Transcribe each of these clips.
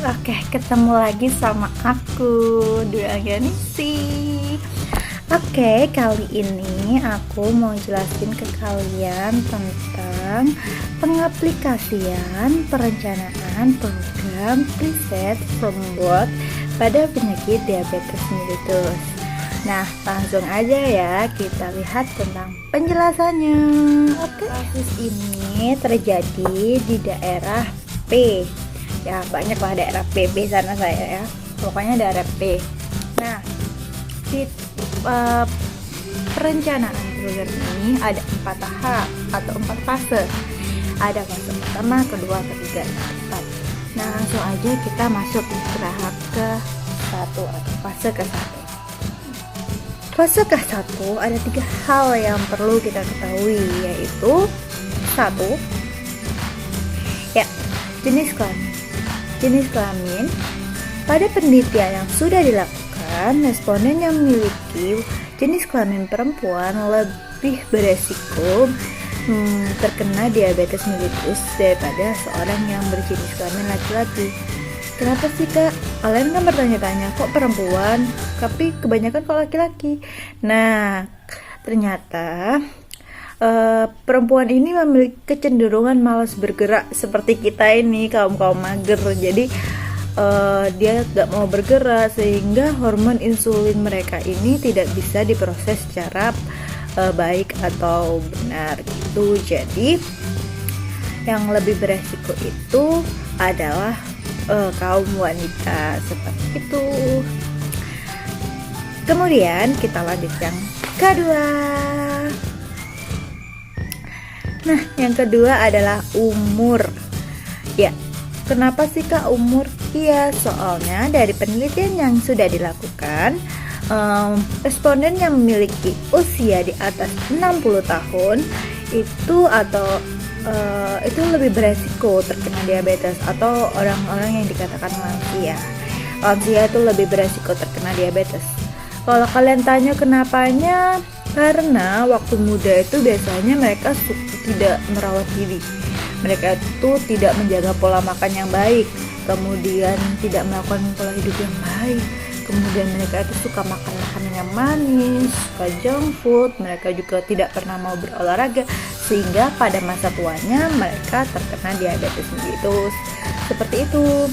Oke, ketemu lagi sama aku, Dua Ganisi. Oke, kali ini aku mau jelasin ke kalian tentang pengaplikasian perencanaan program preset framework pada penyakit diabetes mellitus. Nah, langsung aja ya kita lihat tentang penjelasannya. Oke, kasus ini terjadi di daerah P. Ya, banyak lah daerah PB sana saya ya. Pokoknya daerah P. Nah, di perencanaan program ini ada 4 tahap atau 4 fase. Ada fase pertama, kedua, ketiga, keempat. Nah, langsung aja kita masuk ke tahap ke-1 atau fase ke-1. Fase ke-1 ada 3 hal yang perlu kita ketahui, yaitu 1. Ya, jenis kelamin. Jenis kelamin. Pada penelitian yang sudah dilakukan, responden yang memiliki jenis kelamin perempuan lebih beresiko terkena diabetes mellitus daripada seorang yang berjenis kelamin laki-laki. Kenapa sih kak? Kalian kan bertanya-tanya, kok perempuan? Tapi kebanyakan kok laki-laki. Nah, ternyata perempuan ini memiliki kecenderungan malas bergerak seperti kita ini, kaum mager. Jadi dia gak mau bergerak, sehingga hormon insulin mereka ini tidak bisa diproses secara baik atau benar gitu. Jadi yang lebih beresiko itu adalah kaum wanita seperti itu. Kemudian kita lanjut yang kedua. Nah, yang kedua adalah umur. Ya, kenapa sih kak umur? Iya, soalnya dari penelitian yang sudah dilakukan, responden yang memiliki usia di atas 60 tahun itu itu lebih beresiko terkena diabetes, atau orang-orang yang dikatakan lansia. Lansia itu lebih beresiko terkena diabetes. Kalau kalian tanya kenapanya, karena waktu muda itu biasanya mereka tidak merawat diri. Mereka itu tidak menjaga pola makan yang baik, kemudian tidak melakukan pola hidup yang baik, kemudian mereka itu suka makan makanan yang manis, suka junk food, mereka juga tidak pernah mau berolahraga, sehingga pada masa tuanya mereka terkena diabetes mellitus. Seperti itu.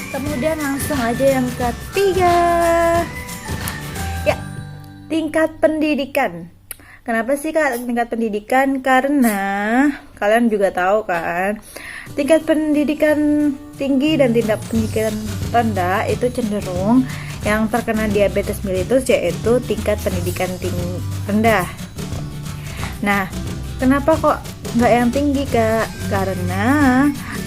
Kemudian langsung aja yang ketiga. Ya, tingkat pendidikan. Kenapa sih kak tingkat pendidikan? Karena kalian juga tahu kan, tingkat pendidikan tinggi dan tingkat pendidikan rendah itu cenderung yang terkena diabetes mellitus, yaitu tingkat pendidikan rendah. Nah, kenapa kok nggak yang tinggi kak? Karena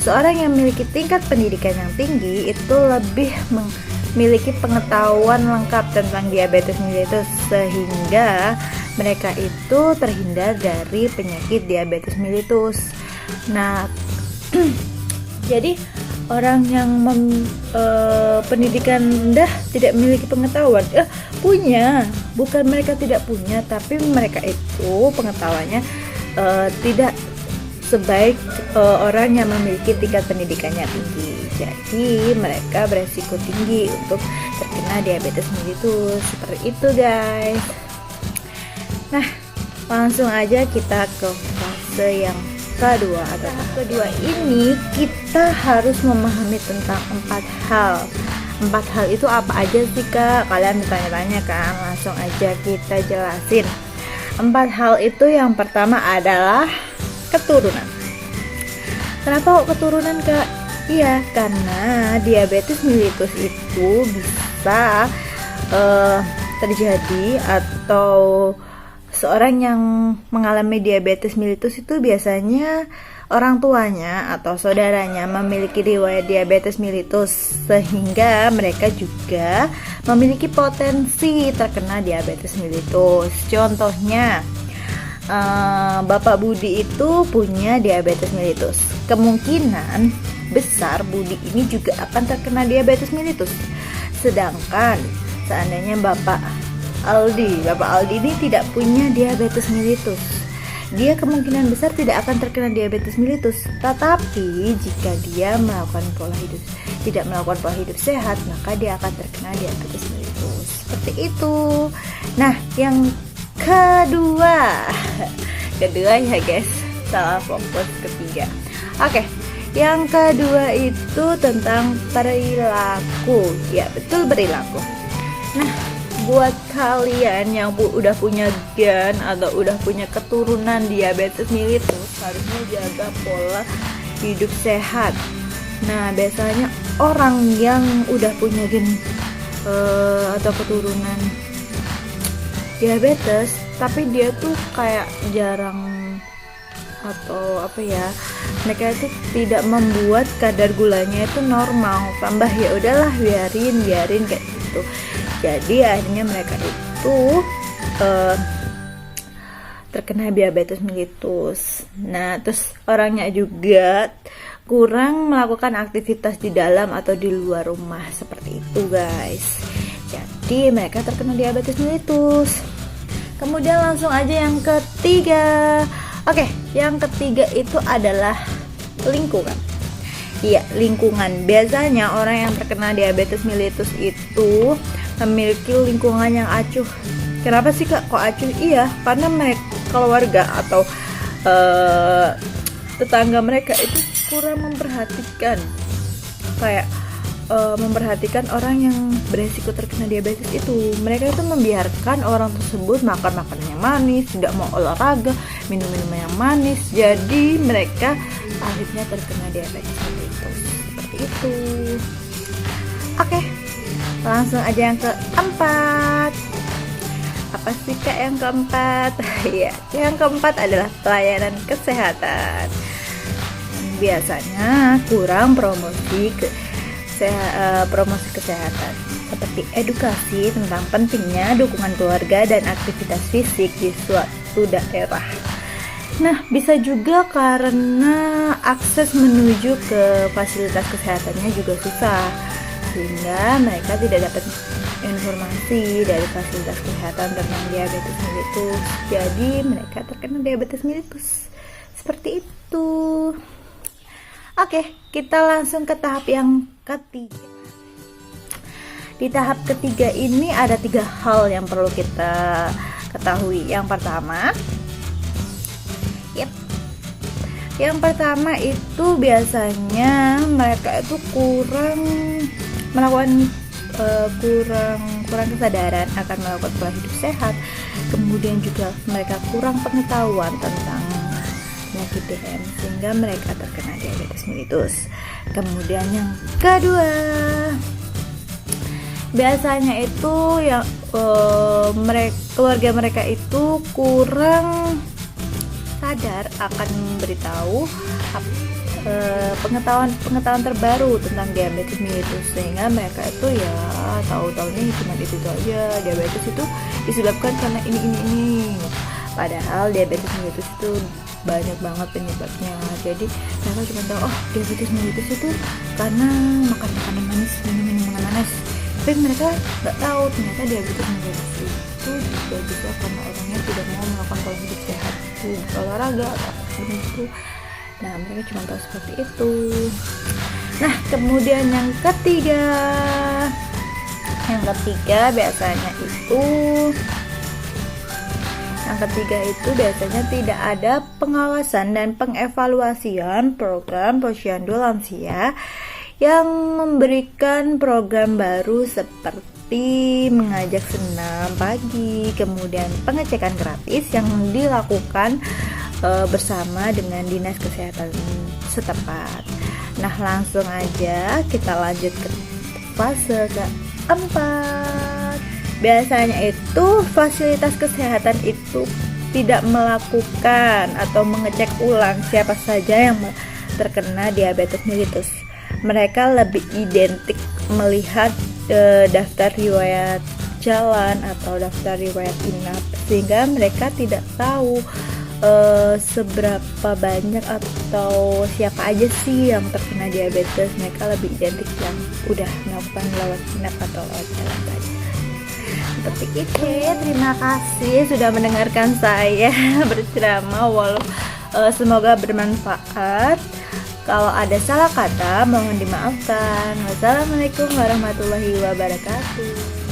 seorang yang memiliki tingkat pendidikan yang tinggi itu lebih memiliki pengetahuan lengkap tentang diabetes mellitus, sehingga mereka itu terhindar dari penyakit diabetes mellitus. Nah, jadi orang yang pendidikan rendah tidak memiliki pengetahuan, punya, bukan mereka tidak punya, tapi mereka itu pengetahuannya tidak sebaik orang yang memiliki tingkat pendidikannya tinggi. Jadi mereka beresiko tinggi untuk terkena diabetes mellitus. Seperti itu guys. Nah, langsung aja kita ke fase yang kedua. Atau kedua ini kita harus memahami tentang 4 hal. 4 hal itu apa aja sih kak? Kalian bertanya-tanya kan? Langsung aja kita jelasin. 4 hal itu yang pertama adalah keturunan. Kenapa kok keturunan kak? Iya, karena diabetes mellitus itu bisa terjadi, atau seorang yang mengalami diabetes mellitus itu biasanya orang tuanya atau saudaranya memiliki riwayat diabetes mellitus, sehingga mereka juga memiliki potensi terkena diabetes mellitus. Contohnya, Bapak Budi itu punya diabetes mellitus. Kemungkinan besar Budi ini juga akan terkena diabetes mellitus. Sedangkan seandainya Bapak Aldi ini tidak punya diabetes mellitus, dia kemungkinan besar tidak akan terkena diabetes mellitus. Tetapi jika dia tidak melakukan pola hidup sehat, maka dia akan terkena diabetes mellitus. Seperti itu. Nah, yang kedua ya guys, salah fokus ketiga. Oke, yang kedua itu tentang perilaku. Ya, betul, perilaku. Nah, buat kalian yang udah punya gen atau udah punya keturunan diabetes mellitus, harusnya jaga pola hidup sehat. Nah, biasanya orang yang udah punya gen atau keturunan diabetes, tapi dia tuh kayak jarang atau mereka itu tidak membuat kadar gulanya itu normal, tambah ya udahlah biarin kayak gitu. Jadi akhirnya mereka itu terkena diabetes mellitus. Nah, terus orangnya juga kurang melakukan aktivitas di dalam atau di luar rumah, seperti itu guys. Jadi mereka terkena diabetes mellitus. Kemudian langsung aja yang ketiga. Oke, yang ketiga itu adalah lingkungan. Iya, lingkungan. Biasanya orang yang terkena diabetes mellitus itu memiliki lingkungan yang acuh. Kenapa sih kak kok acuh? Iya, karena mereka keluarga atau tetangga mereka itu kurang memperhatikan memperhatikan orang yang beresiko terkena diabetes itu. Mereka itu membiarkan orang tersebut makan makanan yang manis, tidak mau olahraga, minum yang manis. Jadi mereka akhirnya terkena diabetes mellitus. Seperti itu. Oke, langsung aja yang keempat. Apa sih kak yang keempat? Ya, yang keempat adalah pelayanan kesehatan. Biasanya kurang promosi kesehatan, seperti edukasi tentang pentingnya dukungan keluarga dan aktivitas fisik di suatu daerah. Nah, bisa juga karena akses menuju ke fasilitas kesehatannya juga susah, sehingga mereka tidak dapat informasi dari fasilitas kesehatan tentang diabetes mellitus. Jadi mereka terkena diabetes mellitus. Seperti itu. Oke, kita langsung ke tahap yang ketiga. Di tahap ketiga ini ada 3 hal yang perlu kita ketahui. Yang pertama itu biasanya mereka itu kurang kesadaran akan melakukan pola hidup sehat. Kemudian juga mereka kurang pengetahuan tentang penyakit DM, sehingga mereka terkena diabetes mellitus. Kemudian yang kedua, biasanya itu yang keluarga mereka itu kurang sadar akan memberitahu pengetahuan terbaru tentang diabetes mellitus, sehingga mereka itu ya tahu-tahunya cuma itu aja, diabetes itu disebabkan karena ini. Padahal diabetes mellitus itu banyak banget penyebabnya. Jadi mereka cuma tahu diabetes mellitus itu karena makan makanan manis, minum makanan manis. Tapi mereka nggak tahu ternyata diabetes mellitus itu juga bisa karena orangnya tidak mau melakukan pola hidup sehat, olahraga atau itu. Nah, mereka cuma tahu seperti itu. Nah, kemudian yang ketiga biasanya biasanya tidak ada pengawasan dan pengevaluasian program posyandu lansia yang memberikan program baru seperti mengajak senam pagi, kemudian pengecekan gratis yang dilakukan bersama dengan dinas kesehatan setempat. Nah, langsung aja kita lanjut ke fase keempat. Biasanya itu fasilitas kesehatan itu tidak melakukan atau mengecek ulang siapa saja yang terkena diabetes mellitus. Mereka lebih identik melihat daftar riwayat jalan atau daftar riwayat inap, sehingga mereka tidak tahu seberapa banyak atau siapa aja sih yang terkena diabetes. Mereka lebih identik yang udah melakukan lewat inap atau lewat jalan saja. seperti itu. Terima kasih sudah mendengarkan saya berceramah. Semoga bermanfaat. Kalau ada salah kata mohon dimaafkan. Wassalamualaikum warahmatullahi wabarakatuh.